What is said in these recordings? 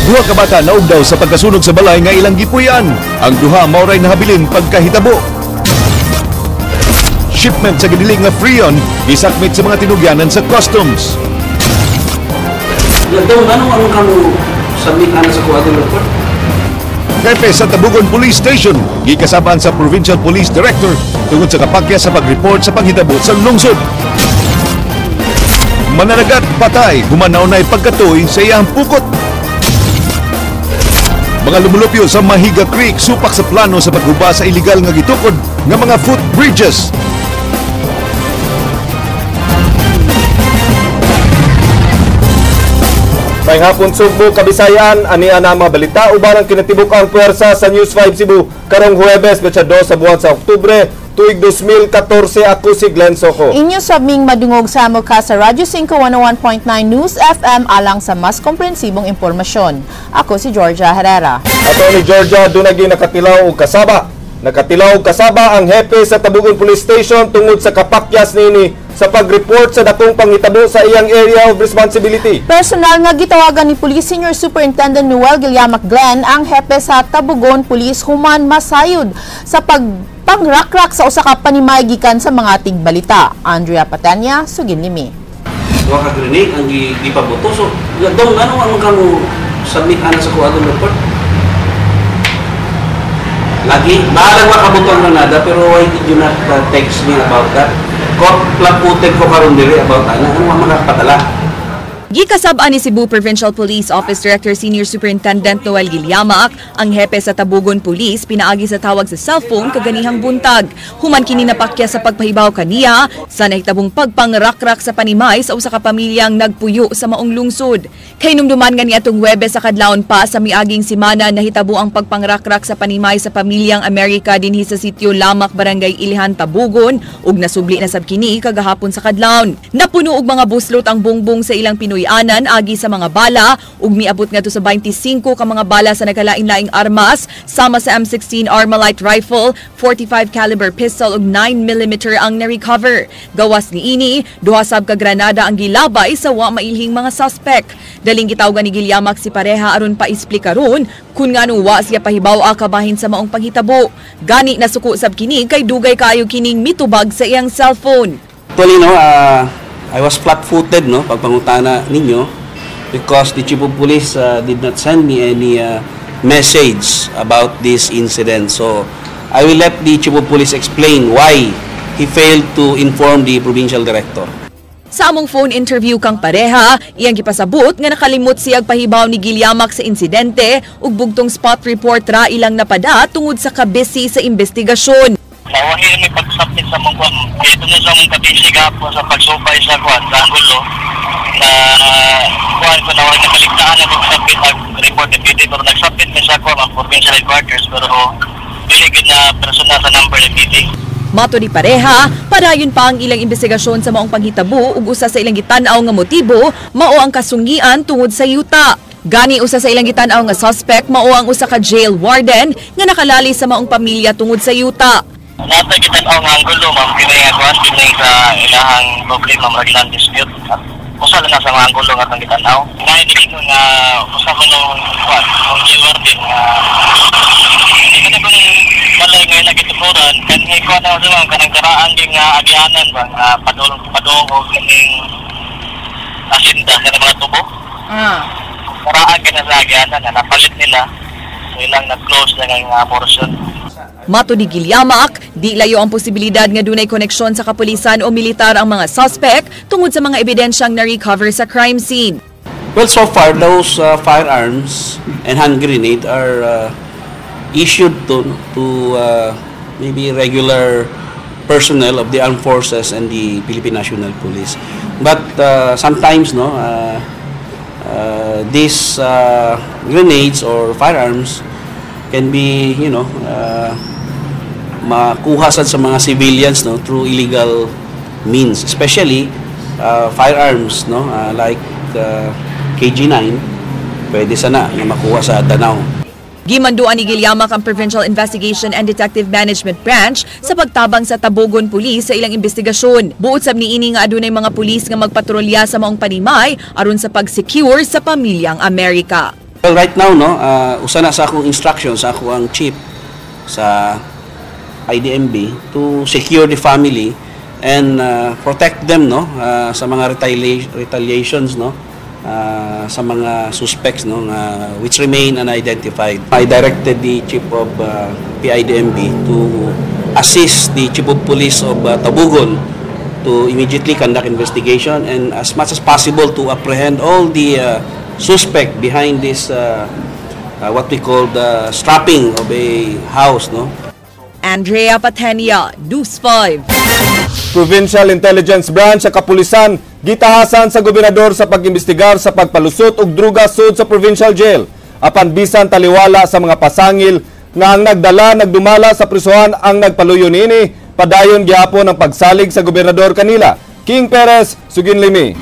Duha ka bata naugdaw sa pagkasunog sa balay nga ilang gipuy-an. Ang duha maoray nahabilin pagkahitabo. Shipment sa giniling nga Freon gisakmit sa mga tinugyanan sa customs. Anong kamo submit ana sa kuadron report? Hepe sa Tabugon Police Station gikasabaan sa Provincial Police Director tungod sa kapakya sa pag-report sa panghitabo sa lungsod. Mananagat patay humanaw na'y pagkatoy sa iyang pukot. Mga lumulupyo sa Mahiga Creek supak sa plano sa pagguba sa iligal nga gitukod nga mga footbridges. May hapon Sugbo, Kabisayan, ani ana mga balita uban ang kinatibuk-ang puwersa sa News 5 Cebu karong Huwebes, betsa 2 sa buwan sa Oktubre, tuig 2014. Ako si Glenn Soco. Inyo sabing madungog sa ka sa Radyo 5 101.9 News FM alang sa mas komprehensibong impormasyon. Ako si Georgia Herrera. Ato ni Georgia, dunagi nakatilaw og kasaba. Nakatilaw og kasaba ang hepe sa Tabugon Police Station tungod sa kapakyas nini sa pag-report sa datong panghitabo sa iyang area of responsibility. Personal nga gitawagan ni Police Senior Superintendent Noel Guilliamac Glenn ang hepe sa Tabugon Police human masayod sa pagpangrakrak sa usa ka panimay gikan sa mga tigbalita. Andrea Patanya, Suginlimi. Duha ka grenade ang gipaboto. So, dong ano kamo submit ana sa kuadron report? Lagi, bahalang makabutang na nada, pero why did you not text me about that? Plaputin ko karon diri about ano makapatala. Gikasab-an ni Cebu Provincial Police Office Director Senior Superintendent Noel Guilliamac ang hepe sa Tabugon Police pinaagi sa tawag sa cellphone kaganihang buntag. Human kini napakya sa pagpahibaw kaniya sa nahitabong pagpangrakrak sa panimay sa usa ka pamilyang nagpuyo sa maong lungsod. Kay numduman nga niadtong Huwebes sa kadlawon pa sa miaging semana nahitabo ang pagpangrakrak sa panimay sa pamilyang America dinhi sa sitio Lamak, Barangay Ilihan, Tabugon ug nasubli na sab kini kagahapon sa kadlawon. Napuno og mga buslot ang bungbong sa ilang Pinoy-anan agi sa mga bala ug miabot ngadto sa 25 ka mga bala sa nagkalain-laing armas sama sa M16 Armalite rifle, 45 caliber pistol ug 9mm ang na-recover. Gawas niini, duha sab ka granada ang gilabay sa wa mailhing mga suspect. Daling gitawgan ni Guilliamac si pareha aron pa-explica ron kung ngano wa siya pahibaw kabahin sa maong panghitabo. Gani nasuko sab kini kay dugay kaayo kining mitubag sa iyang cellphone. Actually, I was flat-footed, pagpangutana ninyo, because the Chief of Police did not send me any message about this incident. So, I will let the Chief of Police explain why he failed to inform the Provincial Director. Sa among phone interview kang pareha, iyang gipasabot nga nakalimot siyang pahibaw ni Guilliamac sa insidente ug bugtong spot report ra ilang napada tungod sa kabisi sa investigasyon. Nawahin may pag-submit sa mong kwan. Ito na sa mong kabisi po sa pagsupay sa kwan, sa Angulo, na kwan ko nawahin na kaligtaan na pag-submit ang report na PD, pero nag-submit na sa kwan ang provincial headquarters, pero biligid na personal sa number na PD. Mato ni pareha, padayon pa ang ilang investigasyon sa maong panghitabo ug usa sa ilang gitanaw nga motibo mao ang kasungian tungod sa yuta. Gani usa sa ilang gitanaw nga suspect mao ang usa ka jail warden nga nakalali sa maong pamilya tungod sa yuta. Natay kita ang Angulo, ma'am, pinayagawan pinay sa ilahang problema marilang dispute. Usa na sa Angulo nga tang gitanaw. Naindig ko nga usa ko nung kwan, ang jail warden nga hindi na kung balay ngayon nagitupuran, kanhi ko na sa mga kanang karaan din nga agyanan ba, padulong o kaning asinda sa mga tubo. Karaan ka na sa agyanan na napalit nila, so ilang nag-close na nga portion. Mato ni Guilliamac, di layo ang posibilidad nga dunay koneksyon sa kapulisan o militar ang mga suspect tungod sa mga ebidensyang na-recover sa crime scene. Well, so far, those firearms and hand grenade are issued to maybe regular personnel of the armed forces and the Philippine National Police. But sometimes, these grenades or firearms can be, makuha sa mga civilians through illegal means, especially firearms like KG9 pwede sana na makuha sa Danao. Gimanduan ni Guilliamac ang Provincial Investigation and Detective Management Branch sa pagtabang sa Tabugon Police sa ilang investigasyon. Buot sab niini nga adunay mga pulis nga magpatrolya sa maong panimay aron sa pag-secure sa pamilyang Amerika. Well, right now, no, usa na sa akong instruction sa ako ang chief sa IDMB to secure the family and protect them, no, sa mga retaliations, no, sa mga suspects, no, which remain unidentified. I directed the chief of PIDMB to assist the chief of police of Tabugon to immediately conduct investigation and as much as possible to apprehend all the suspect behind this what we call the strapping of a house, no. Andrea Patenia, News 5. Provincial Intelligence Branch sa Kapulisan gitahasan sa gobernador sa pag-imbestigar sa pagpalusot og druga sud sa provincial jail. Apan bisan taliwala sa mga pasangil nga ang nagdumala sa prisuhan ang nagpaluyo niini, padayon gihapon ang pagsalig sa gobernador kanila. King Perez, Sugin Limi.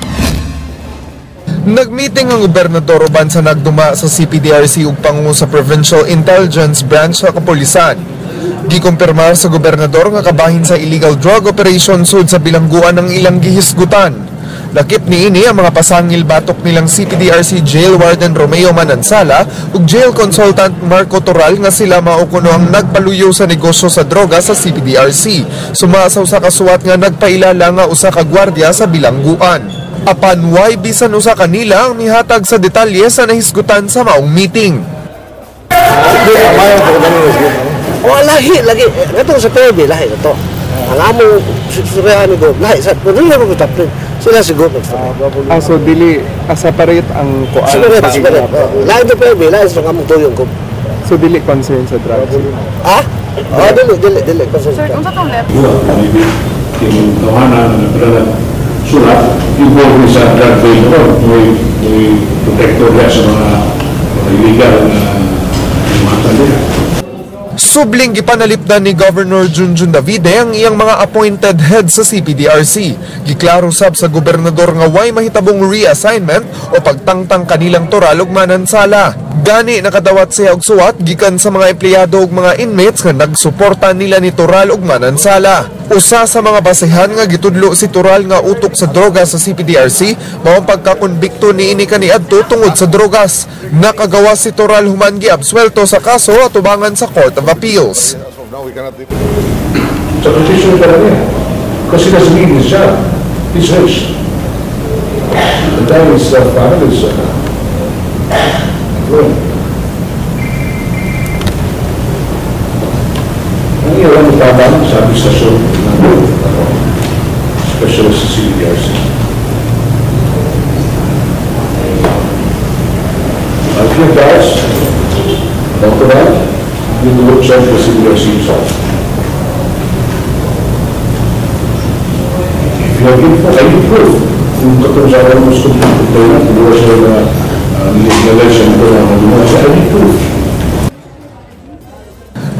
Nagmeeting ang gobernador uban sa nagduma sa CPDRC ug pangulo sa Provincial Intelligence Branch sa Kapulisan. Gikumpirmar sa gobernador nga kabahin sa illegal drug operation sud sa bilangguan ng ilang gihisgutan. Lakip niini ang mga pasangil batok nilang CPDRC Jail Warden Romeo Manansala ug Jail Consultant Marco Toral nga sila mao kuno ang nagpaluyo sa negosyo sa droga sa CPDRC. Sumasaw sa kasuwat nga nagpailala nga usa ka gwardiya sa bilangguan. Apan way bisan usa kanila ang mihatag sa detalye sa nahisgutan sa maong meeting. Lahi lagi. Ito sa PB, lahi ito. Ang among surveyan ni Gob, lahi. Pero hindi ako tapin. Sila si Gob. So, dili separate ang kuan? Separate. Lahi ito PB, lahi sa among tuyong Gob. So, dili concern sa drugs? Dili concern sa drugs. Sir, kung sa itong left? Yung tawanan na nagdalag sulat, involved sa drug trade ko, may protector sa mga illegal na mga tanda. Subling gipanalipdan ni Governor Junjun Davide ang iyang mga appointed head sa CPDRC. Giklaro sab sa gobernador nga way mahitabong reassignment o pagtangtang kanilang toral ug Manansala. Gani nakadawat siya og suwat gikan sa mga empleyado ug mga inmates nga nagsuporta nila ni Toral ug Manansala. Usa sa mga basehan nga gitudlo si Toral nga utok sa droga sa CPDRC mao ang pagkakonbikto niini kaniadto tungod sa drogas. Nakagawas si Toral human giabsuelto sa kaso atubangan sa Court of Appeals. Sa position pa rin kasi nasagin siya. His race. The time is families. Ang ilang matabang sa administrasyon ng specialist sa CPDRC. Ang pinag-guys, Dr. Ram, yung workshop sa CPDRC himself. If you have info, I improve. Kung katong sa alam mo sa kumpuntay na, kung siya na manipulation ko na mag-umas, I improve.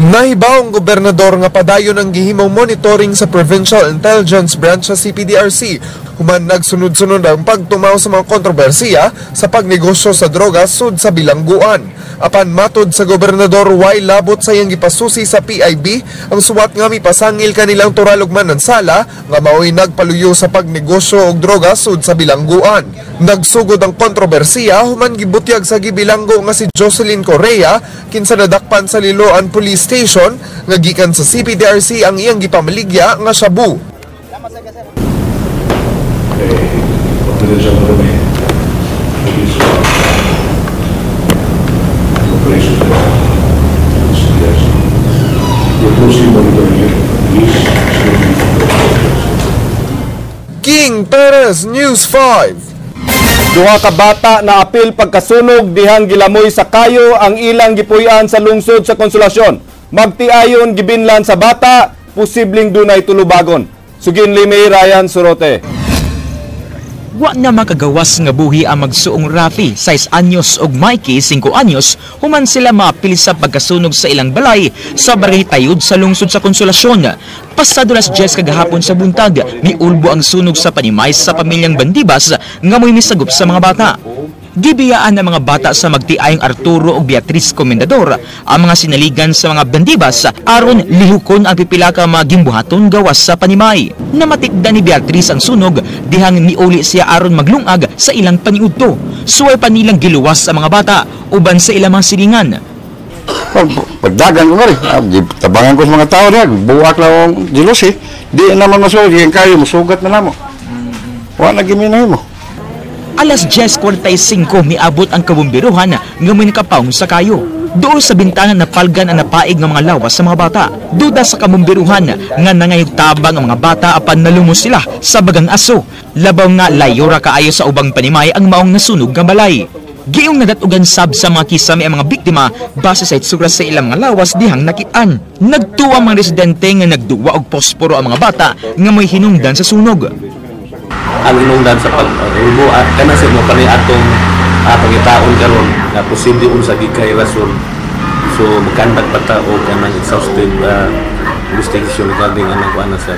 Nahibaw ang gobernador nga padayon ang gihimong monitoring sa Provincial Intelligence Branch sa CPDRC. Human nagsunod-sunod ang pagtumaw sa mga kontrobersiya sa pagnegosyo sa droga sud sa bilangguan. Apan matod sa gobernador way labot sa iyang gipasusi sa PIB ang suwat nga mipasangil kanilang Toral ug Manansala nga mao'y nagpaluyo sa pagnegosyo og droga sud sa bilangguan. Nagsugod ang kontrobersiya human gibutyag sa gibilanggo nga si Jocelyn Correa kinsa nadakpan sa Liloan Police Station nga gikan sa CPDRC ang iyang gipamaligya nga shabu. King Perez, News 5. Duha ka bata na apil pagkasunog dihang gilamoy sa kayo ang ilang gipuy-an sa lungsod sa Konsolasyon. Magtiayon gibinlan sa bata, posibleng dunay tulubagon. Sugin Limi, Ryan Sorote. Wa na makagawas nga buhi ang magsuong Rafi, 6 anyos ug Mikey, 5 anyos, human sila maapil sa pagkasunog sa ilang balay sa barangay Tayud sa lungsod sa Konsolasyon. Pasado las 10 kagahapon sa buntag, miulbo ang sunog sa panimay sa pamilyang Bandibas nga mo'y misagop sa mga bata. Gibiyaan ng mga bata sa magtiayong Arturo ug Beatriz Comendador ang mga sinaligan sa mga bandibas aron lihukon ang pipila ka mga gimbuhaton gawas sa panimay. Namatikdan ni Beatriz ang sunog dihang niuli siya aron maglungag sa ilang paniudto. Suway pa nilang giluwas sa mga bata uban sa ilang mga silingan. Pagdagan ko rin, tabangan ko sa mga tao niya, buwak lang ang jealousy, di naman masugat, yung kayo, masugat na namo. Wala na giminahin mo. Alas 10:45 miabot ang kabumbiruhan nga may nakapawong sa kayo. Doon sa bintana napalgan ang napaig ng mga lawas sa mga bata. Duda sa kabumbiruhan nga nangayog tabang ang mga bata apan nalumos sila sa bagang aso. Labaw nga layora kaayo sa ubang panimay ang maong nasunog nga balay. Giyong nadatugan sab sa mga kisame ang mga biktima base sa itsura sa ilang mga lawas dihang nakitaan. Nagtuwa ang mga residente nga nagduwa og posporo ang mga bata nga may hinungdan sa sunog. Ang hinungdan sa pag-rubo at kana sa mga kani atong pangitaon karon nga posible unsa gikay rason. So magkandak pata o kanang exhaustive investigation regarding ang kuana sir.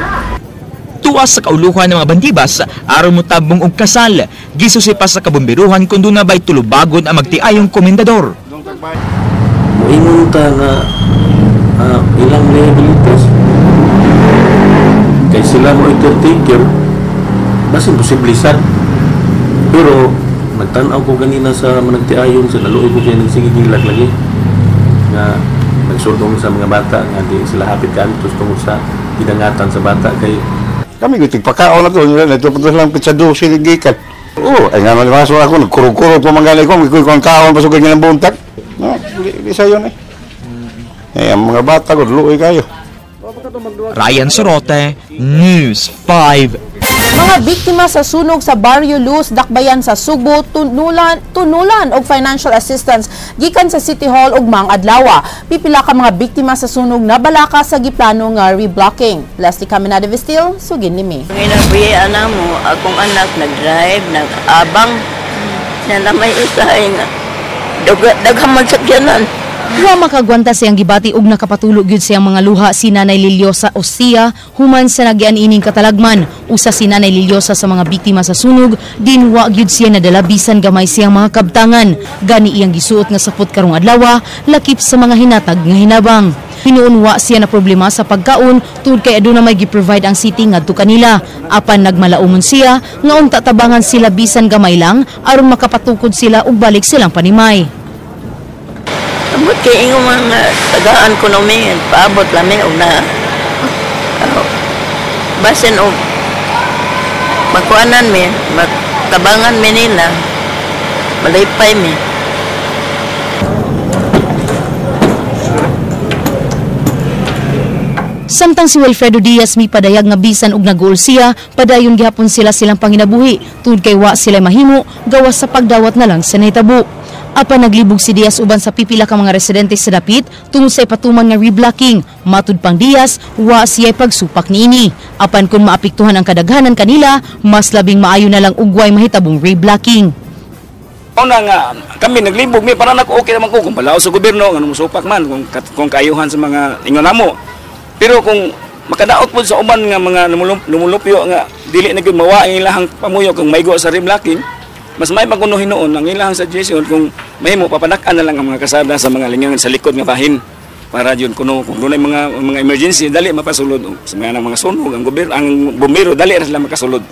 Tuwas sa kauluhan ng mga bandibas aron motabong og kasal. Gisusi pa sa kabumbiruhan kun doon na ba'y tulubagon ang magtiayong komendador. Moingon ta nga ilang liabilities kay sila mo ito-taker mas imposible sad. Pero nagtanaw ko ganina sa managtiayon sa laluoy ko kaya nagsigigilag lagi nga nagsudong sa mga bata nga di sila hapit kantos tungod sa gidangatan sa bata kay Kami guting pakaon na to, nagtupuntos lang pitsado siligikan. Oo, ay nga malimaso ako, nagkurog-kurog po mangganay ko, may kuy-kuy kaon, pasukan niya ng buntag. No, di sayo na eh. Ang mga bata ko, luoy kayo. Ryan Sorote, News 5. Mga biktima sa sunog sa Barrio Luz, Dakbayan sa Subo, tunulan og financial assistance gikan sa City Hall ug Mang Adlawa. Pipila ka mga biktima sa sunog na balaka sa giplano nga reblocking. Leslie Caminada Vistil, sugin nimi. Nginabuhi ana mo, akong anak nag-drive, nag-abang na may usahay nga daghang magsakyanan. Wa makagwanta siyang gibati og nakapatulog gyud siyang mga luha si Nanay Liliosa Ostia human sa nagian ining katalagman. Usa si Nanay Liliosa sa mga biktima sa sunog, dinwa gyud siya nadala bisan gamay siyang mga kabtangan. Gani iyang gisuot nga sapot karong adlaw, lakip sa mga hinatag nga hinabang. Hinuunwa siya na problema sa pagkaon tungod kay aduna may gi-provide ang city ngadto kanila. Apan nagmalaumon siya nga unta tabangan sila bisan gamay lang aron makapatukod sila ug balik silang panimay. Abot kay ingo mga tagaan ko no mi, paabot lami og na basin og magkuanan mi, magtabangan mi nila. Malipay mi. Samtang si Wilfredo Diaz mi padayag nga bisan og nag-uol siya, padayon gihapon silang panginabuhi tungod kay wa sila mahimo gawas sa pagdawat na lang sa nahitabo. Apan naglibog si Diaz uban sa pipila ka mga residente sa dapit tungod sa ipatuman nga reblocking. Matud pang Diaz, wa siya'y pagsupak niini. Apan kung maapektuhan ang kadaghanan kanila, mas labing maayo na lang ugway mahitabong reblocking. Una nga, kami naglibog mi para nag-okay naman ko kung palaw sa gobyerno, nga numusupak man, kung kaayuhan sa mga ingon namo. Pero kung makadaot po sa uban nga mga lumulupyo nga dili na gyud mawa ang ilahang pamuyo kung maigo sa reblocking, mas may pagkunuhin noon ang ilahang suggestion kung mahimo papanakan na lang ang mga kasada sa mga lingangan sa likod nga bahin para yun kuno kung doon ay mga emergency dali mapasulod sa mga sunog ang gobyerno ang bumbero dali ra sila makasulod.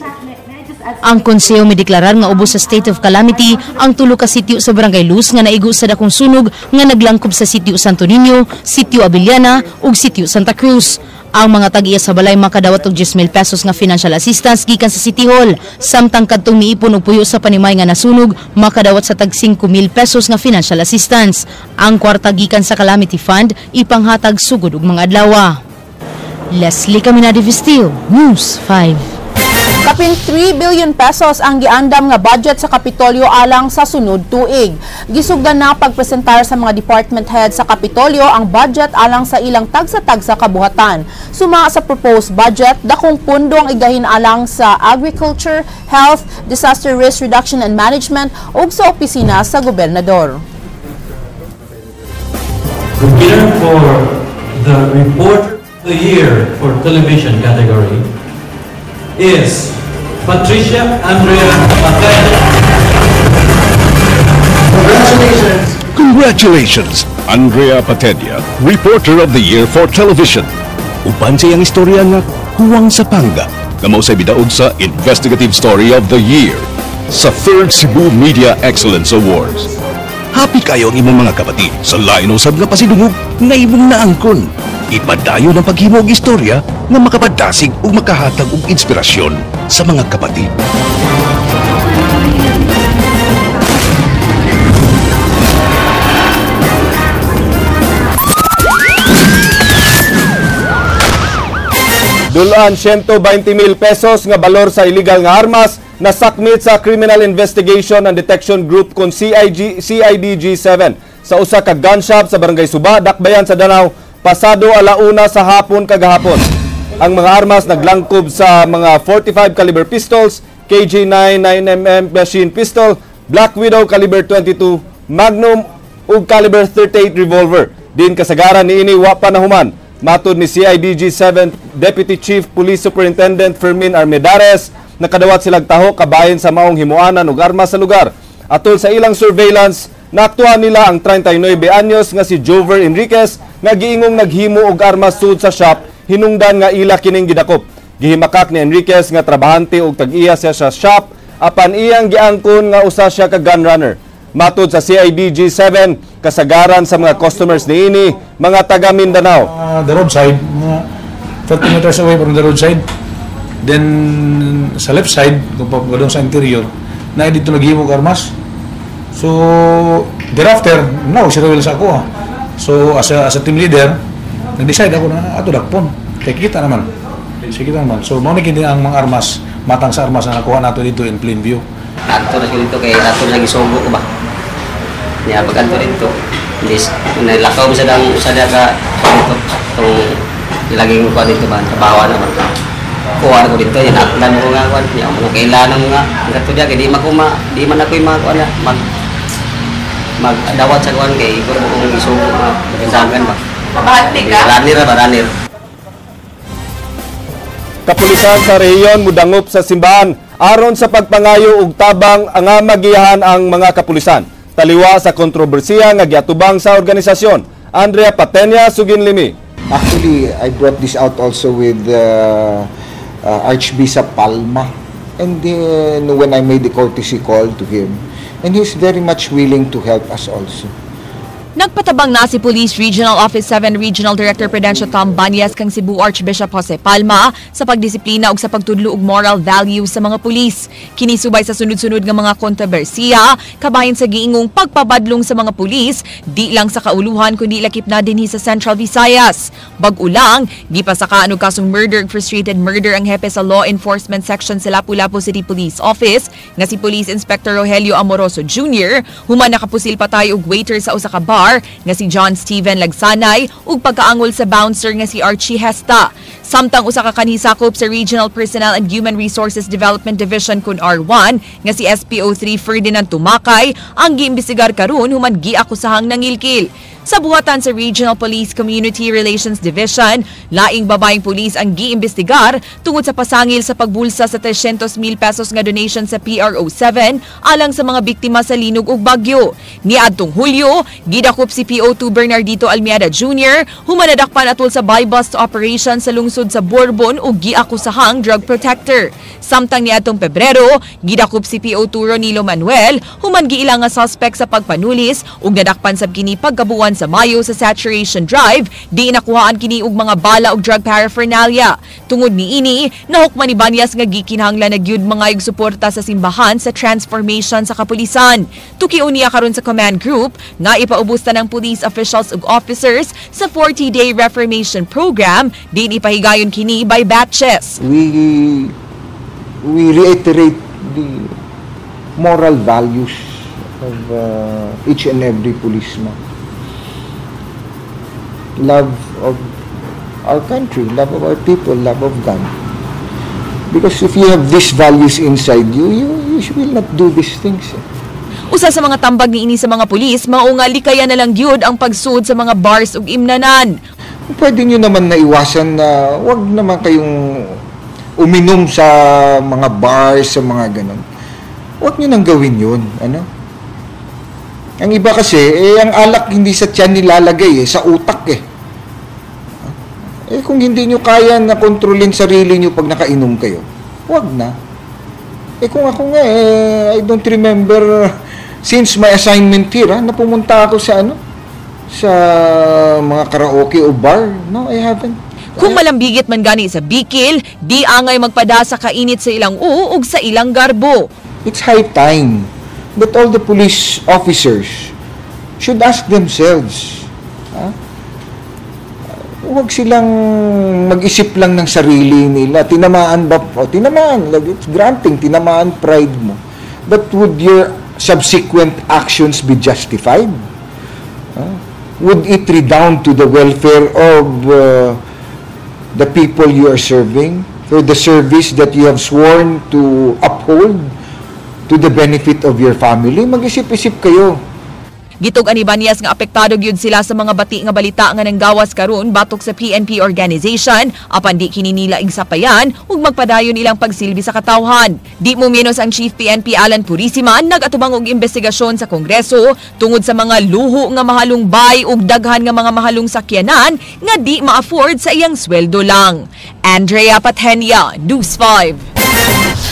Ang konseho may deklarar nga ubos sa state of calamity ang tulo ka sitio sa Barangay Luz nga naigo sa dakong sunog nga naglangkob sa sitio Santo Niño, sitio Abiliana ug sitio Santa Cruz. Ang mga tag-iya sa balay makadawat og 10,000 pesos nga financial assistance gikan sa City Hall. Samtang kadtong miipon og puyo sa panimay nga nasunog, makadawat sa tag 5,000 pesos nga financial assistance. Ang kwarta gikan sa Calamity Fund ipanghatag sugod og mga adlaw. Leslie Caminada Vistil, News 5. Kapin 3 billion pesos ang giandam nga budget sa Kapitolyo alang sa sunod tuig. Gisugdan na pagpresentar sa mga department head sa Kapitolyo ang budget alang sa ilang tagsa-tagsa kabuhatan. Suma sa proposed budget, dakong pundo ang igahin alang sa agriculture, health, disaster risk reduction and management ug sa opisina sa gobernador. Here for the Reporter of the Year for television category is Patricia Andrea Mateo. Congratulations, Andrea Patenya, Reporter of the Year for Television. Uban sa iyang istorya nga huwang sa panga na mao sa bidaog sa Investigative Story of the Year sa 3rd Cebu Media Excellence Awards. Happy kayo ang imong mga kapatid sa lain usab nga pasidungog nga imong naangkon. Ipadayon ang paghimog istorya nga makapadasig ug makahatag og inspirasyon sa mga kapatid. Dulaan 120,000 pesos nga balor sa illegal nga armas na sakmit sa Criminal Investigation and Detection Group kon CIDG-7 sa usa ka gun shop sa Barangay Suba, Dakbayan sa Danau, pasado 1:00 sa hapon kagahapon. Ang mga armas naglangkob sa mga 45 caliber pistols, KJ9 9mm machine pistol, Black Widow caliber 22, Magnum ug caliber 38 revolver. Din kasagaran niini wa pa nahuman. Matod ni CIDG-7 Deputy Chief Police Superintendent Fermin Armedares, nakadawat silang taho kabahin sa maong himuanan ug armas sa lugar. Atol sa ilang surveillance, naaktuhan nila ang 39 anyos nga si Jover Enriquez nga giingong naghimo og armas sud sa shop, hinungdan nga ila kining gidakop. Gihimakak ni Enriquez nga trabahante og tag-iya siya sa shop apan iyang giangkon nga usa siya ka gun runner. Matod sa CIDG-7, kasagaran sa mga customers niini, mga taga Mindanao. The roadside, 30 meters away from the roadside. Then sa left side, kung doon sa interior, na dito naghimog armas. So thereafter, surveil sa ako. So as a team leader, nag-decide ako na ato dakpon. Kaya kita naman. So maunikin din ang mga armas, matang sa armas na nakuha nato dito in plain view. Ato na dito kay ato lagi sugo ko ba. Niya pag ato dito, this nalakaw sa dang sa daga dito tong laging ko dito ba trabaho na ba. Kuha ko dito yan atlan mo nga kwan, ya mo kailangan mo nga gato dia kay di man ako makuha na magdawat sa kwan kay ko kung isugo nga dagan ba. Ranir. Kapulisan sa rehiyon mudangop sa simbahan aron sa pagpangayo og tabang nga magihan ang mga kapulisan. Taliwa sa kontrobersiya nga giatubang sa organisasyon. Andrea Patenya, Suginlimi. Actually, I brought this out also with Archbishop Palma. And then when I made the courtesy call to him, and he's very much willing to help us also. Nagpatabang na si Police Regional Office 7 Regional Director Prudencio Tom Banyas kang Cebu Archbishop Jose Palma sa pagdisiplina ug sa pagtudlo og moral values sa mga pulis. Kinisubay sa sunod-sunod nga mga kontrobersiya kabahin sa giingong pagpabadlong sa mga pulis di lang sa kauluhan kundi lakip na dinhi sa Central Visayas. Bag-o lang, gipasakaan og kasong murder ug frustrated murder ang hepe sa Law Enforcement Section sa Lapu-Lapu City Police Office nga si Police Inspector Rogelio Amoroso Jr. Human nakapusil patay og waiter sa usa ka bar nga si John Steven Lagsanay ug pagkaangol sa bouncer nga si Archie Hesta. Samtang usa ka kanhisakop sa Regional Personnel and Human Resources Development Division kun R1 nga si SPO3 Ferdinand Tumakay ang giimbestigar karon human giakusahang nangilkil. Sa buhatan sa Regional Police Community Relations Division, laing babaeng pulis ang giimbestigar tungod sa pasangil sa pagbulsa sa 300,000 pesos nga donation sa PRO7 alang sa mga biktima sa linog ug bagyo. Niadtong Hulyo, gidakop si PO2 Bernardito Almeida Jr. humanadakpan atol sa buy-bust operation sa lungsod sa Bourbon ug giakusahang drug protector. Samtang niadtong Pebrero, gidakop si PO2 Ronilo Manuel human giilang nga suspect sa pagpanulis ug nadakpan sab kini pagkabuan sa Mayo sa Saturation Drive, di nakuhaan kini og mga bala ug drug paraphernalia. Tungod niini, nahukman ni Banyas nga gikinahanglan na gyud mga igsuporta sa simbahan sa transformation sa kapulisan. Tukion niya karon sa command group nga ipaubusta ng police officials ug officers sa 40-day reformation program, din ipahigayon kini by batches. We reiterate the moral values of each and every policeman. Love of our country, love of our people, love of God. Because if you have these values inside you, you will not do these things. Usa sa mga tambag niini sa mga pulis, mao nga likayan na lang gyud ang pagsud sa mga bars ug imnanan. Pwede nyo naman naiwasan na wag naman kayong uminom sa mga bars, sa mga ganun. Wag nyo nang gawin yun. Ano? Ang iba kasi, ang alak hindi sa tiyan nilalagay, sa utak kung hindi nyo kaya na kontrolin sarili nyo pag nakainom kayo, wag na. Kung ako nga, I don't remember, since my assignment here, na pumunta ako sa mga karaoke o bar. No, I haven't. Kung malambigit man gani sa bikil, di angay magpada sa kainit sa ilang ug sa ilang garbo. It's high time that all the police officers should ask themselves, huwag silang mag-isip lang ng sarili nila. Tinamaan ba? Tinamaan. It's granting, tinamaan pride mo. But would your subsequent actions be justified? Would it redound to the welfare of the people you are serving? For the service that you have sworn to uphold to the benefit of your family? Mag-isip-isip kayo. Gitog ani Banyas nga apektado gyud sila sa mga bati nga balita nga nanggawas karon batok sa PNP organization apan di kini nila igsapayan ug magpadayon ilang pagsilbi sa katawhan. Di mo menos ang Chief PNP Alan Purisima nagatubang og investigasyon sa Kongreso tungod sa mga luho nga mahalong bay ug daghan nga mga mahalong sakyanan nga di ma-afford sa iyang sweldo lang. Andrea Patenia, News 5.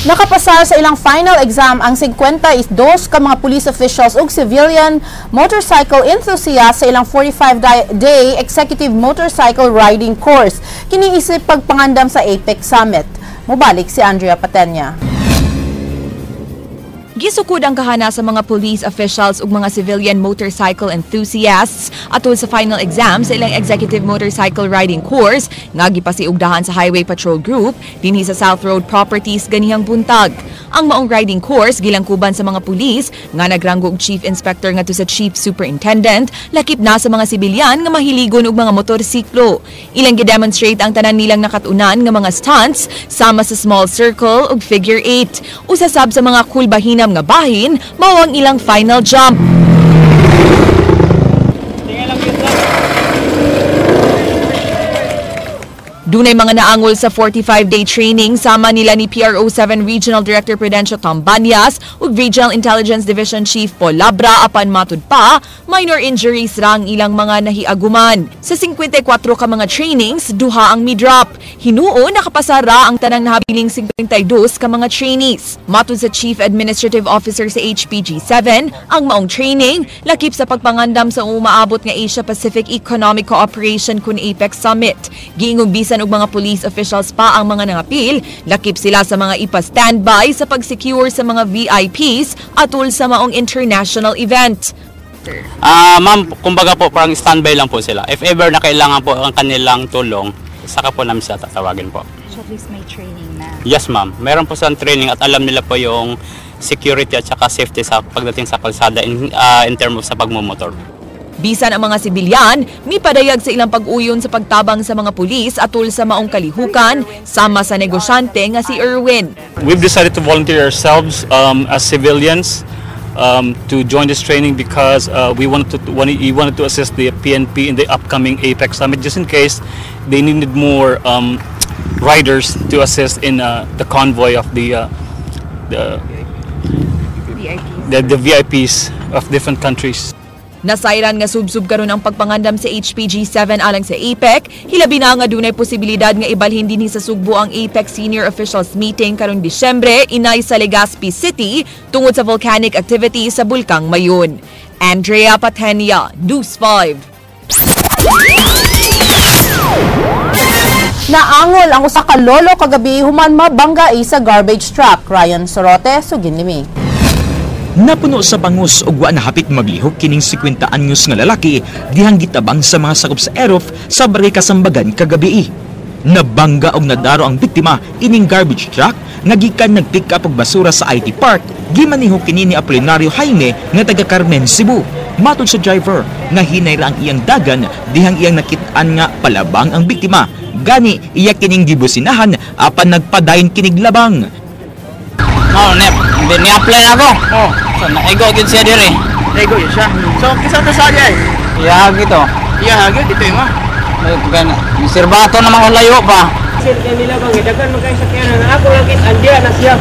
Nakapasar sa ilang final exam ang 52 ka mga police officials ug civilian motorcycle enthusiasts sa ilang 45-day executive motorcycle riding course. Kini isip pagpangandam sa APEC Summit. Mubalik si Andrea Patenya. Gisukod ang kahana sa mga police officials ug mga civilian motorcycle enthusiasts atol sa final exam sa ilang executive motorcycle riding course nga gipasiugdahan sa Highway Patrol Group dinhi sa South Road Properties ganihang buntag. Ang maong riding course gilangkuban sa mga pulis nga nagranggo og Chief Inspector ngadto sa Chief Superintendent lakip na sa mga sibilyan nga mahiligon og mga motorsiklo. Ilang gi-demonstrate ang tanan nilang nakatunan nga mga stunts sama sa small circle ug figure 8. Usasab sa mga kulbahinam nga bahin mao ang ilang final jump. Dunay mga naangol sa 45-day training sama nila ni PRO7 Regional Director Prudencio Tom Banyas ug Regional Intelligence Division Chief Paul Labra apan matud pa minor injuries ra ang ilang mga nahiaguman. Sa 54 ka mga trainings, duha ang midrop. Hinuo nakapasara ang tanang nahabiling 52 ka mga trainees. Matud sa Chief Administrative Officer sa HPG7, ang maong training lakip sa pagpangandam sa umaabot nga Asia Pacific Economic Cooperation kun APEC Summit. Giingog bisan ug mga police officials pa ang mga nangapil, lakip sila sa mga ipa-standby sa pag-secure sa mga VIPs atol sa maong international event. Ma'am, kumbaga po parang standby lang po sila. If ever na kailangan po ang kanilang tulong, saka po namin sila tatawagin po. So at least may training na? Yes ma'am, meron po silang training at alam nila po yung security at saka safety sa pagdating sa kalsada in terms of sa pagmumotor. Bisan ang mga sibilyan, mipadayag sa ilang pag-uyon sa pagtabang sa mga pulis atol sa maong kalihukan sama sa negosyante nga si Erwin. We've decided to volunteer ourselves as civilians to join this training because we wanted to assist the PNP in the upcoming APEC Summit just in case they needed more riders to assist in the convoy of the VIPs of different countries. Nasairan nga subsub karon ang pagpangandam sa HPG7 alang sa APEC, hilabi na nga dunay posibilidad nga ibalhin dinhi sa Sugbo ang APEC Senior Officials Meeting karong Disyembre inay sa Legazpi City tungod sa volcanic activity sa Bulkang Mayon. Andrea Patenia, News 5. Naangol ang usa ka lolo kagabi human mabangga sa garbage truck. Ryan Sorote, sugin nimi. Napuno sa bangus ug wa na hapit maglihok kining 50 anyos nga lalaki dihang gitabang sa mga sakop sa Erof sa Barangay Kasambagan kagabi. Nabangga og nadaro ang biktima ining garbage truck nga gikan nagpick up og basura sa IT Park. Gimanihok kini ni Apolinario Jaime nga taga Carmen, Cebu. Matod sa driver nga hinay ra ang iyang dagan dihang iyang nakit-an nga palabang ang biktima. Gani iya kining gibusinahan apan nagpadayon kinig labang. Ni-apply na ako. So, naigo agad siya dire. Naigo yun siya. So, kisa na sa niya Iyahagi to. Iyahagi, dito yung Sirbato namang layo pa. Sir, kanila bang idagan magkain sa kaya na ako lang andiya na siya.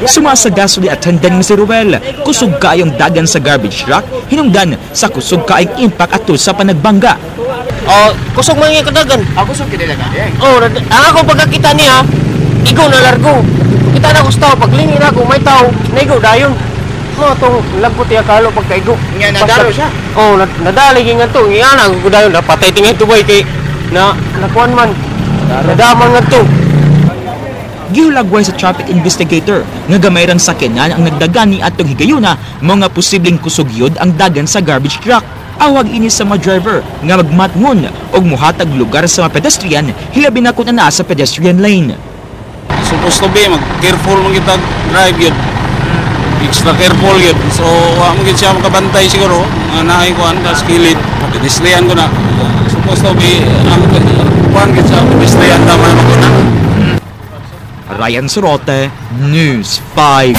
Sumasagasoli attendant nga si Ruel. Kusog kaayong dagan sa garbage truck, hinungdan sa kusog kaayong impact ato sa panagbangga. Kusog man yung kadagan. Kusog kadagan. Ang ako pagkakita niya, ikaw na largo. Kita na gusto, paglingin ako, may tao, naigo dayon. Itong lagpot yung kalo pagkaigo. Nga nadalo siya? Nadaligin nga ito. Nga na, dayon, napatay tingin ito boy kay nakuan man. Nadaman nga ito. Gihulagway sa traffic investigator nga gamay rang sakyanan ang nagdagani atong higayuna mga posibleng kusugyod ang dagan sa garbage truck. Awag ini sa mga driver nga magmatngon og muhatag lugar sa mga pedestrian hilabi na kung naa sa pedestrian lane. Supposed to be mag-careful mo kita drive yun. Extra careful yun. So, mo gid siya makabantay siguro. Naay ko ang kilid. Pedestrian ko na. Supposed to be kuan gid sa pedestrian tama na ko na. Ryan Sorote, News 5.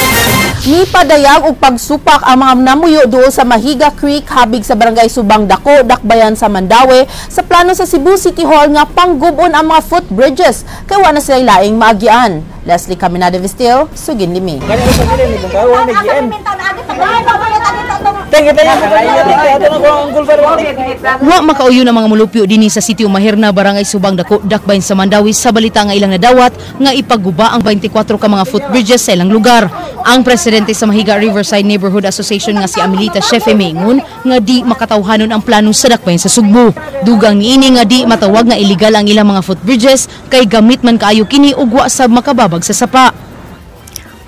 Nipadayag og pagsupak ang mga namuyo dool sa Mahiga Creek habig sa barangay Subang Dako, Dakbayan sa Mandaue sa plano sa Cebu City Hall nga panggubon ang mga footbridges kay wala sila laing maagian. Leslie Caminada Vistil, Sugin Limi. Wa makauyo na mga mulupyo dinhi sa Sitio Mahirna, barangay Subang Dako, Dakbayan sa Mandaue sa balita nga ilang nadawat nga ipagguba ang 24 ka mga footbridges sa ilang lugar. Ang presidente sa Mahiga Riverside Neighborhood Association nga si Amelita Shefe Maingon nga di makatawhanon ang plano sa Dakbayan sa Sugbo. Dugang niini nga di matawag nga illegal ang ilang mga footbridges kay gamit man kaayo kini ug wa sab makababag sa sapa.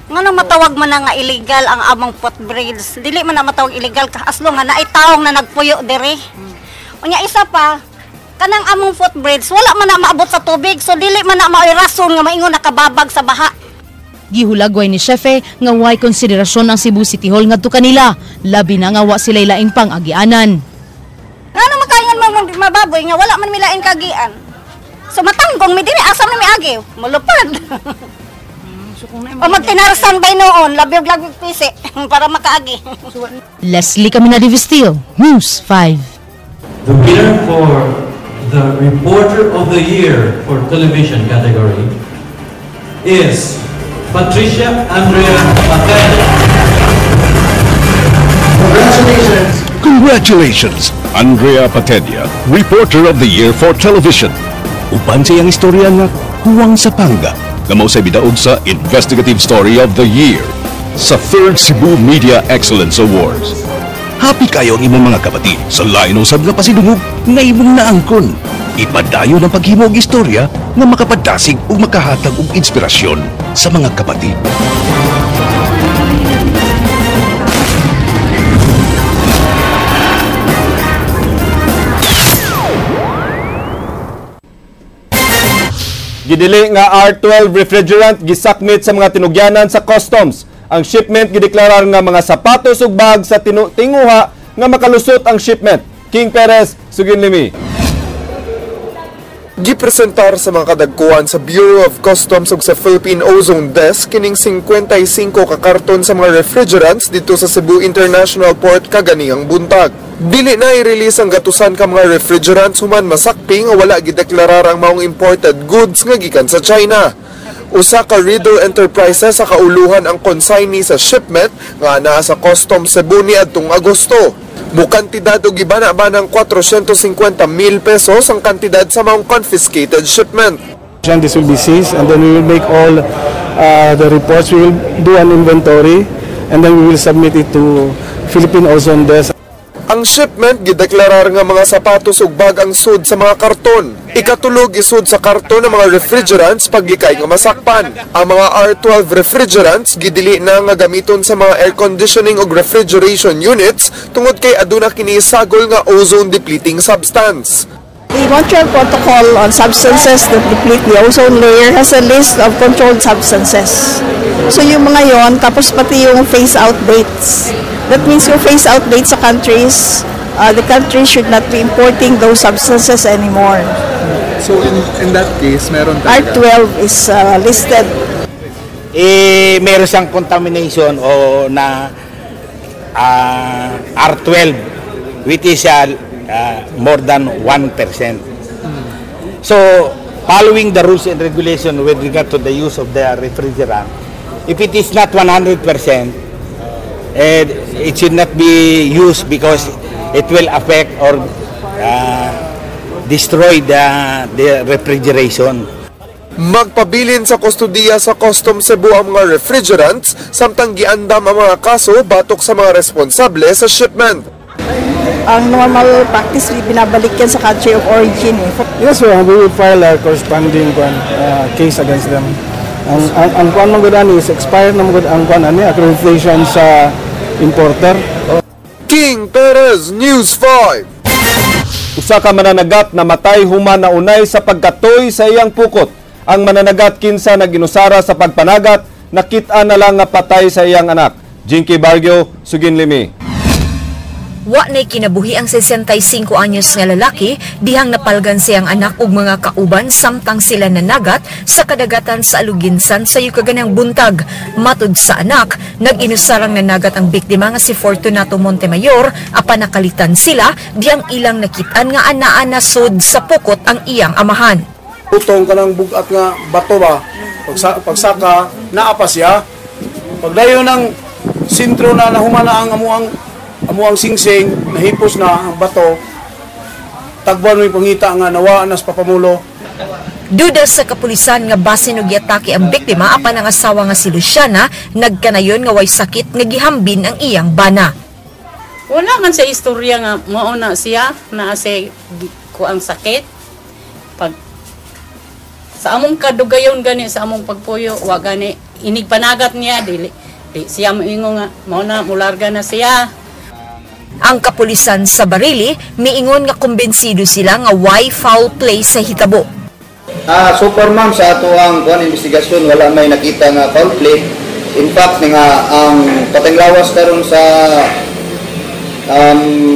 Ngano matawag man nga illegal ang among footbridge? Dili man na matawag illegal aslo nga naay taong na nagpuyo diri. Unya isa pa, kanang among footbridge wala man na maabot sa tubig, so dili man na maoy rason nga maingon nakababag sa baha. Gihulagway ni Shefe nga way konsiderasyon ang Cebu City Hall ngadto kanila, labi na nga wa sila laing pang-agianan. Ngano makaingon mo mababoy nga wala man milain kagian. So matanggong mi dili asam na mi agi, mulupad. O magtinarasan bay noon, labyog-labyog pisi para makaagi. Leslie Caminada Vistil, News 5. The winner for the Reporter of the Year for Television category is Patricia Andrea Patel. Congratulations! Congratulations, Andrea Patedia, Reporter of the Year for Television. Uban sa iyang istorya nga huwang sa panga, nga mao sa bidaog sa Investigative Story of the Year sa 3rd Cebu Media Excellence Awards. Happy kayo ang imong mga kapatid sa lain usab nga pasidungog nga imong naangkon. Ipadayon ang paghimo og istorya nga makapadasig ug makahatag og inspirasyon sa mga kapatid. Gidili nga R12 refrigerant gisakmit sa mga tinugyanan sa customs. Ang shipment gideklarar nga mga sapatos ug bag sa tinguha nga makalusot ang shipment. King Perez, Sugin Limi. Gipresentar sa mga kadagkuhan sa Bureau of Customs ug sa Philippine Ozone Desk kining 55 ka karton sa mga refrigerants dito sa Cebu International Port kaganihang buntag. Dili na i-release ang gatusan ka mga refrigerants human masakpi nga wala gideklarar ang maong imported goods nga gikan sa China. Usa ka Riddle Enterprises sa kauluhan ang consignee sa shipment nga naa sa Customs Cebu niadtong Agosto. Bukantidad o gibana-ba ng 450,000 pesos ang kantidad sa maong confiscated shipment. This will be seized and then we will make all the reports. We will do an inventory and then we will submit it to Philippine Ozone Desk. Ang shipment gideklarar nga mga sapatos ug bag ang sud sa mga karton. Ikatulog isud sa karton ng mga refrigerants paglikay nga masakpan. Ang mga R12 refrigerants gidili na nga gamiton sa mga air conditioning ug refrigeration units tungod kay aduna kini sagol nga ozone depleting substance. The Montreal Protocol on Substances that Deplete the Ozone Layer has a list of controlled substances. So yung mga yon, tapos pati yung phase-out dates. That means yung phase-out dates sa countries, the country should not be importing those substances anymore. So in that case, meron talaga? R12 is listed. Meron siyang contamination o na R12 which is more than 1%. So, following the rules and regulation with regard to the use of the refrigerant, if it is not 100%, it should not be used because it will affect or destroy the refrigeration. Magpabilin sa kustudiya sa Customs Cebu ang mga refrigerants, samtang giandam ang mga kaso batok sa mga responsable sa shipment. Ang normal practice, binabalik yan sa country of origin. Yes, sir. We will file a corresponding case against them. Ang kuan mo gud ani is expired na mo gud ang kuan ani accreditation sa importer. King Perez, News 5. Usa ka mananagat na matay human na unay sa pagkatoy sa iyang pukot. Ang mananagat kinsa naginusara sa pagpanagat, nakita na lang nga patay sa iyang anak. Jinky Bargio, Suginlimi. Wa na'y kinabuhi ang 65 anyos nga lalaki dihang napalgan siyang anak ug mga kauban samtang sila nanagat sa kadagatan sa Aluginsan sa yukaganang buntag. Matud sa anak, nag-inusarang nanagat ang biktima nga si Fortunato Montemayor apan nakalitan sila dihang ilang nakitaan nga anaa nasod sa pukot ang iyang amahan. Utong kanang bugat nga bato ba, pagsaka naapa siya, pagdayo ng sintro na nahumana ang amuang singsing, nahipos na ang bato, tagban mo yung pangita nga nawaan nas papamulo. Duda sa kapulisan nga basin og yatake ang biktima apan ang asawa nga si Luciana nagkanayon nga way sakit nga gihambin ang iyang bana. Wala man sa istorya nga mauna siya na say ko ang sakit. Pag sa among kadugayon gani sa among pagpuyo wa gani inig panagat niya dili siya moingon nga mauna mularga na siya. Ang kapulisan sa Barili miingon nga kumbensido sila nga why foul play sa hitabo. Super ma'am, sa ato ang investigasyon wala may nakita nga foul play. In fact nga ang patenglawas karon sa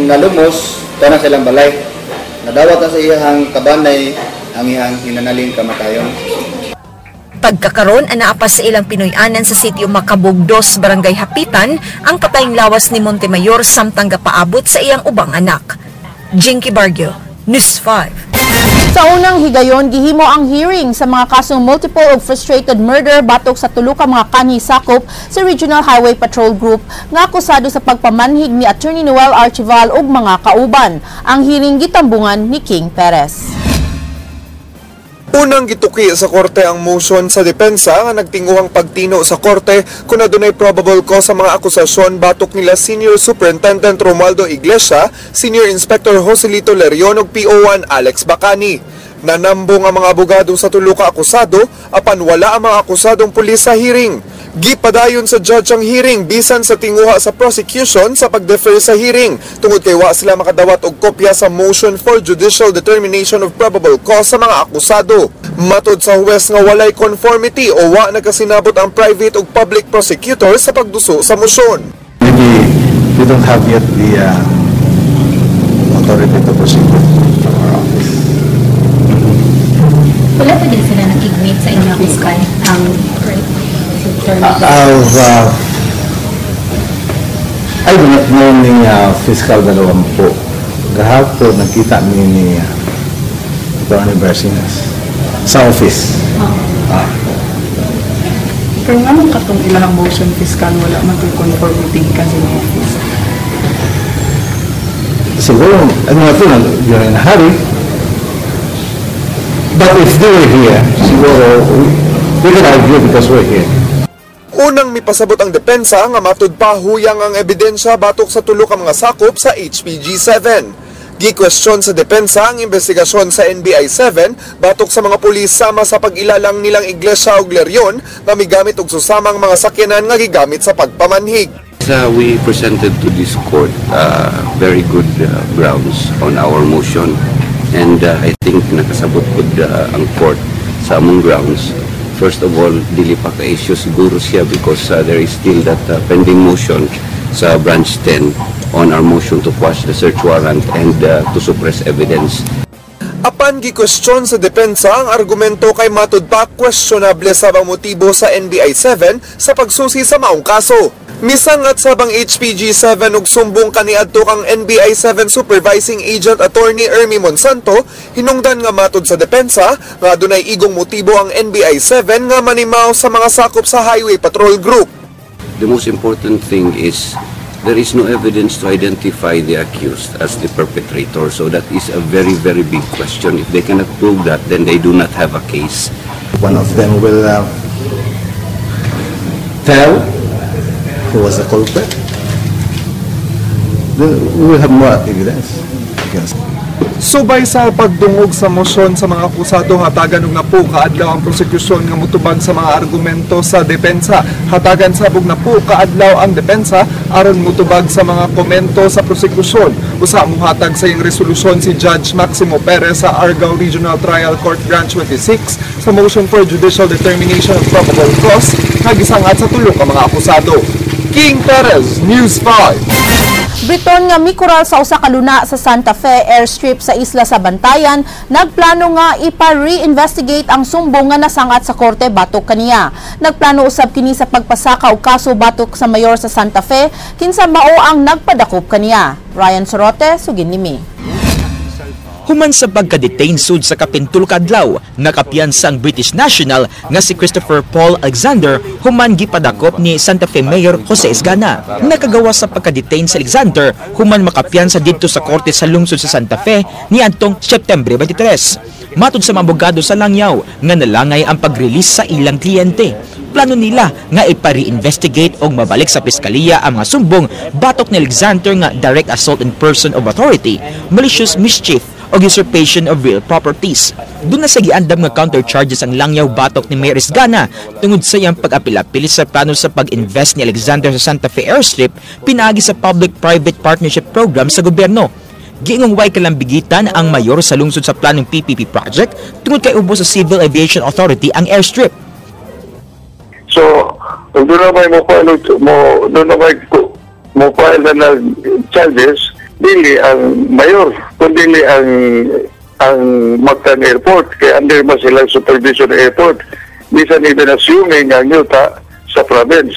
nalumos kana silang balay. Nadawat na sa iyang kabanay ang iyang hinanaling kamatayon. Pagkakaroon ana pa sa ilang Pinoy-anan sa sitio Macabog 2, Barangay Hapitan, ang patayng lawas ni Montemayor samtang gapaabot sa iyang ubang anak. Jinky Bargio, News 5. Sa unang higayon, gihimo ang hearing sa mga kasong multiple o frustrated murder batok sa tulo ka mga kanhi sakop sa Regional Highway Patrol Group nga akusado sa pagpamanhig ni Attorney Noel Archival ug mga kauban. Ang hearing gitambungan ni King Perez. Unang gituki sa korte ang motion sa depensa nga nagtinguhang pagtino sa korte kung adunay probable cause sa mga akusasyon batok nila Senior Superintendent Romualdo Iglesia, Senior Inspector Joselito Lerion ug PO1 Alex Bacani. Nanambong ang mga abogado sa tulo ka akusado apan wala ang mga akusadong pulis sa hearing. Gipadayon sa judge ang hearing bisan sa tinguha sa prosecution sa pagdefer sa hearing tungod kay wa sila makadawat og kopya sa motion for judicial determination of probable cause sa mga akusado. Matod sa huwes nga walay conformity o wa nagkasinabot ang private ug public prosecutor sa pagduso sa motion. Maybe we don't have yet the authority to prosecute from our office. Wala pa din sila nakikimit sa inyong fiscal I do not know ni fiscal dalawang po. Gahapon nakita ni Attorney Bersinas sa office. Pero nga man katong ilang motion fiscal wala man to conformity kasi ng office. Siguro, ano na ito, you're in a hurry. But if they were here, siguro, we can argue because we're here. Unang mipasabot ang depensa nga matud pa huyang ang ebidensya batok sa tulo ka mga sakop sa HPG 7. Gi-question sa depensa ang investigasyon sa NBI 7 batok sa mga pulis sama sa pag-ilalang nilang Iglesia ug Lerion nga migamit og susamang mga sakyanan nga gigamit sa pagpamanhig. We presented to this court very good grounds on our motion and I think nakasabot pud ang court sa among grounds. First of all, dili pa ka-issue siguro siya because there is still that pending motion sa branch 10 on our motion to quash the search warrant and to suppress evidence. Apan gi-question sa depensa ang argumento kay matud pa questionable sa motibo sa NBI 7 sa pagsusi sa maong kaso. Misangat sabang HPG7 ug sumbong kaniadto kang NBI7 Supervising Agent Attorney Ermi Monsanto, hinungdan nga matud sa depensa nga adunay igong motibo ang NBI7 nga manimaw sa mga sakop sa Highway Patrol Group. The most important thing is there is no evidence to identify the accused as the perpetrator. So that is a very, very big question. If they cannot prove that, then they do not have a case. One of them will tell who was the culprit. Then we will have more evidence against him. Subay sa pagdungog sa mosyon sa mga akusado, hatagan og na po kaadlaw ang prosekusyon nga motubag sa mga argumento sa depensa. Hatagan sabog na po kaadlaw ang depensa aron motubag sa mga komento sa prosekusyon. Usa mohatag sa iyang resolusyon si Judge Maximo Perez sa Argao Regional Trial Court Branch 26 sa motion for judicial determination of probable cause nga gisangat sa tulo ka mga akusado. King Perez, News 5. Briton nga mikural sa usa ka luna sa Santa Fe airstrip sa isla sa Bantayan, nagplano nga ipa-reinvestigate ang sumbong nga nasangat sa korte batok kaniya. Nagplano usab kini sa pagpasaka og kaso batok sa mayor sa Santa Fe kinsa mao ang nagpadakop kaniya. Ryan Sorote, sugin nimi. Human sa pagka-detain sud sa kapintulo ka adlaw, nakapiyansa ang British national nga si Christopher Paul Alexander human gipadakop ni Santa Fe Mayor Jose Esgana. Nakagawa sa pagka-detain sa Alexander human makapiyansa didto sa korte sa lungsod sa Santa Fe niadtong September 23. Matud sa mga abogado sa Langyaw nga nalangay ang pag-release sa ilang kliyente. Plano nila nga ipa-reinvestigate o mabalik sa piskaliya ang mga sumbong batok ni Alexander nga direct assault in person of authority, malicious mischief o usurpation of real properties. Doon na sa giandam nga counter-charges ang Langyaw batok ni Mayor Esgana tungod sa iyang pag-apil-apil sa plano sa pag-invest ni Alexander sa Santa Fe Airstrip pinaagi sa Public-Private Partnership Program sa gobyerno. Giingong way kalambigitan ang mayor sa lungsod sa planong PPP project tungod kay ubos sa Civil Aviation Authority ang airstrip. So, kung doon na may mo file na charges, dili ang mayor, kundi ang Mactan Airport, kaya under mo silang supervision airport, bisan even assuming ang yuta sa province.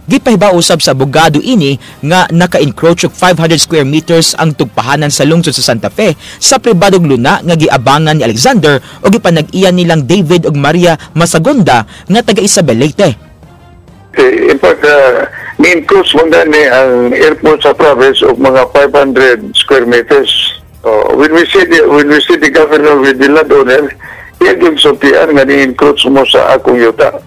Gipahibaw usab sa abogado ini nga naka-encroach og 500 square meters ang tugpahanan sa lungsod sa Santa Fe sa pribadong luna nga giabangan ni Alexander o gipanag-iyan nilang David ug Maria Masagonda nga taga Isabel Leyte. In fact, ni-encroach mo ni ang airport sa province og mga 500 square meters. When we see the governor with the landowner, yung sultian nga ni-encroach mo sa akong yuta.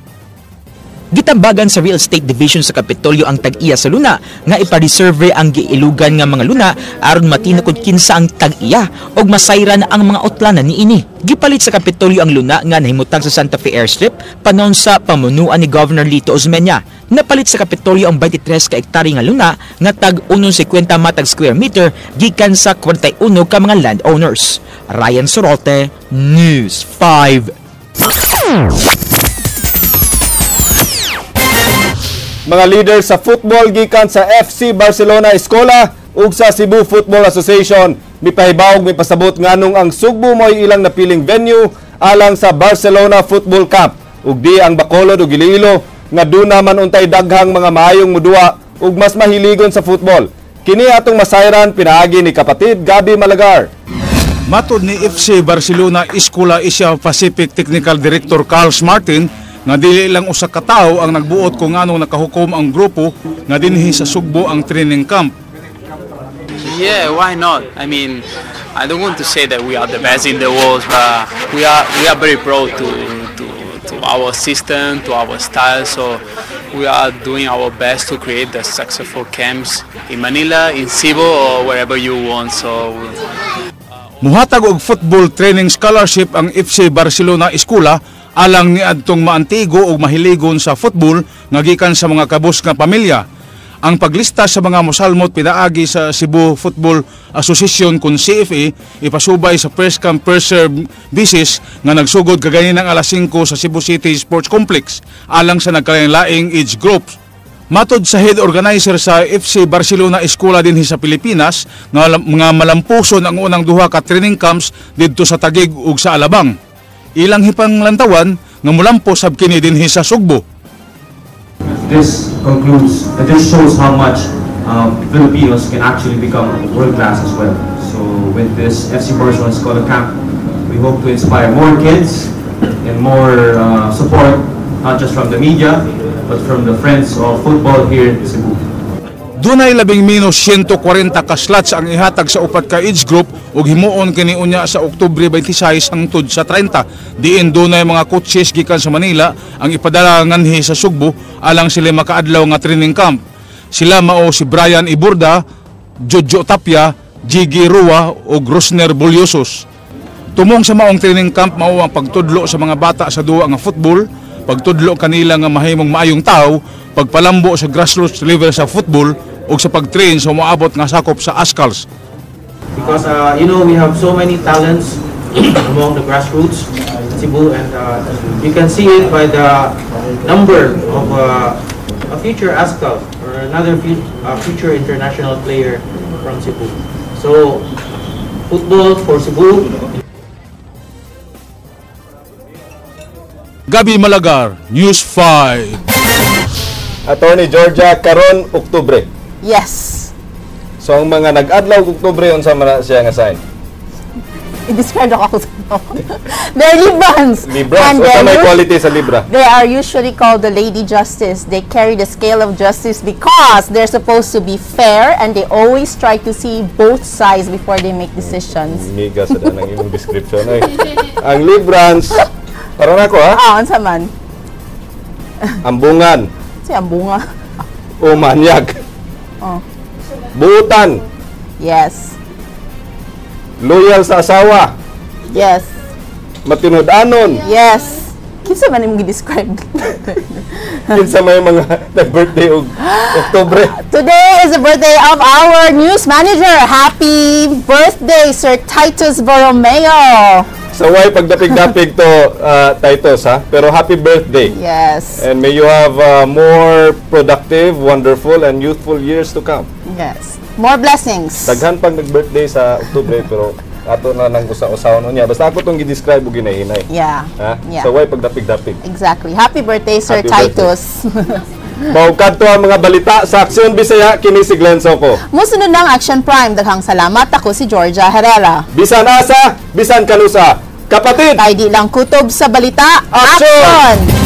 Gitambagan sa Real Estate Division sa Kapitolyo ang tag-iya sa luna nga ipa-reserve ang giilugan nga mga luna aron matinukod kinsa ang tag-iya og masayran ang mga utlanan niini. Gipalit sa Kapitolyo ang luna nga nahimutang sa Santa Fe Airstrip panahon sa pamunuan ni Governor Lito Osmeña. Napalit sa Kapitolyo ang 23 ka hektarya nga luna nga tag 150 matag square meter gikan sa 41 ka mga landowners. Ryan Sorote, News 5. Mga leader sa football gikan sa FC Barcelona Escola ug sa Cebu Football Association mipahibaw og mipasabot nganong ang Sugbo mo'y ilang napiling venue alang sa Barcelona Football Cup ug di ang Bacolod ug Iloilo nga duna man untay daghang mga maayong mudua ug mas mahiligon sa football. Kini atong masayran pinaagi ni kapatid Gabi Malagar. Matod ni FC Barcelona Escola Asia Pacific Technical Director Carl Martin nga dili lang usa ka tawo ang nagbuot kung anong nakahukom ang grupo nga dinhi sa Sugbo ang training camp. Yeah, why not? I mean, I don't want to say that we are the best in the world, but we are very proud to our system, to our style. So we are doing our best to create the successful camps in Manila, in Cebu, or wherever you want. So muhatag og football training scholarship ang FC Barcelona Escola alang ni adtong maantigo og mahiligon sa football nga gikan sa mga kabus nga pamilya. Ang paglista sa mga mosalmot pinaagi sa Cebu Football Association kun CFA ipasubay sa first come first serve basis nga nagsugod kaganin ng alas 5 sa Cebu City Sports Complex alang sa nagkalain-laing age groups. Matod sa head organizer sa FC Barcelona Escola dinhi sa Pilipinas nga malampuson ang unang duha ka training camps didto sa Taguig ug sa Alabang. Ilang hipang lantawan nga mulampo sab kini dinhi sa Sugbo. this shows how much Filipinos can actually become world class as well. So with this FC Barcelona Scholar Camp, we hope to inspire more kids and more support, not just from the media, but from the friends of football here in Cebu. Dunay labing minus 140 ka slots ang ihatag sa upat ka age group ug himuon kini unya sa Oktubre 26 hangtod sa 30. Diin dunay mga coaches gikan sa Manila ang ipadala nganhi sa Sugbo alang sila makaadlaw nga training camp. Sila mao si Brian Iburda, Jojo Tapia, Jiggy Rua ug Rosner Boliosos. Tumong sa maong training camp mao ang pagtudlo sa mga bata sa duwa nga football, pagtudlo kanila nga mahimong maayong tao, pagpalambo sa grassroots level sa football ug sa pagtrain sa moabot nga sakop sa ASCALs. Because we have so many talents among the grassroots in Cebu, and you can see it by the number of a future ASCAL or another future international player from Cebu. So football for Cebu. Gabi Malagar, News 5. Attorney Georgia, karon Oktubre. Yes. So ang mga nag-adlaw Oktubre unsa man siya nga sign? I-describe ako sa they're Librans. Librans. Unsa may quality sa Libra? They are usually called the Lady Justice. They carry the scale of justice because they're supposed to be fair and they always try to see both sides before they make decisions. Miga sa danang imong description ay. Ang Librans, karon ako ha? Unsa man? Ambungan. Si ambunga. O manyag. Oh. Buutan. Yes. Loyal sa asawa. Yes. Matinud-anon. Yes. Kinsa man imong gi-describe? Kinsa may mga nag-birthday og Oktubre. Today is the birthday of our news manager. Happy birthday, Sir Titus Borromeo. So why pagdapig-dapig to Titus ha? Pero happy birthday. Yes. And may you have more productive, wonderful, and youthful years to come. Yes. More blessings. Daghan pag nag-birthday sa Oktubre pero ato na nang usa-usaon niya. Basta ako tong gi-describe og ginahinay. Yeah. Ha? Yeah. So why pagdapig-dapig? Exactly. Happy birthday, Sir Happy Titus. Maugkad to ang mga balita sa Aksyon Bisaya, kini si Glenn Soco. Musunod ng Action Prime. Daghang salamat. Ako si Georgia Herrera. Bisan asa, bisan kanusa. Kapatid! Kay di lang kutob sa balita. Action!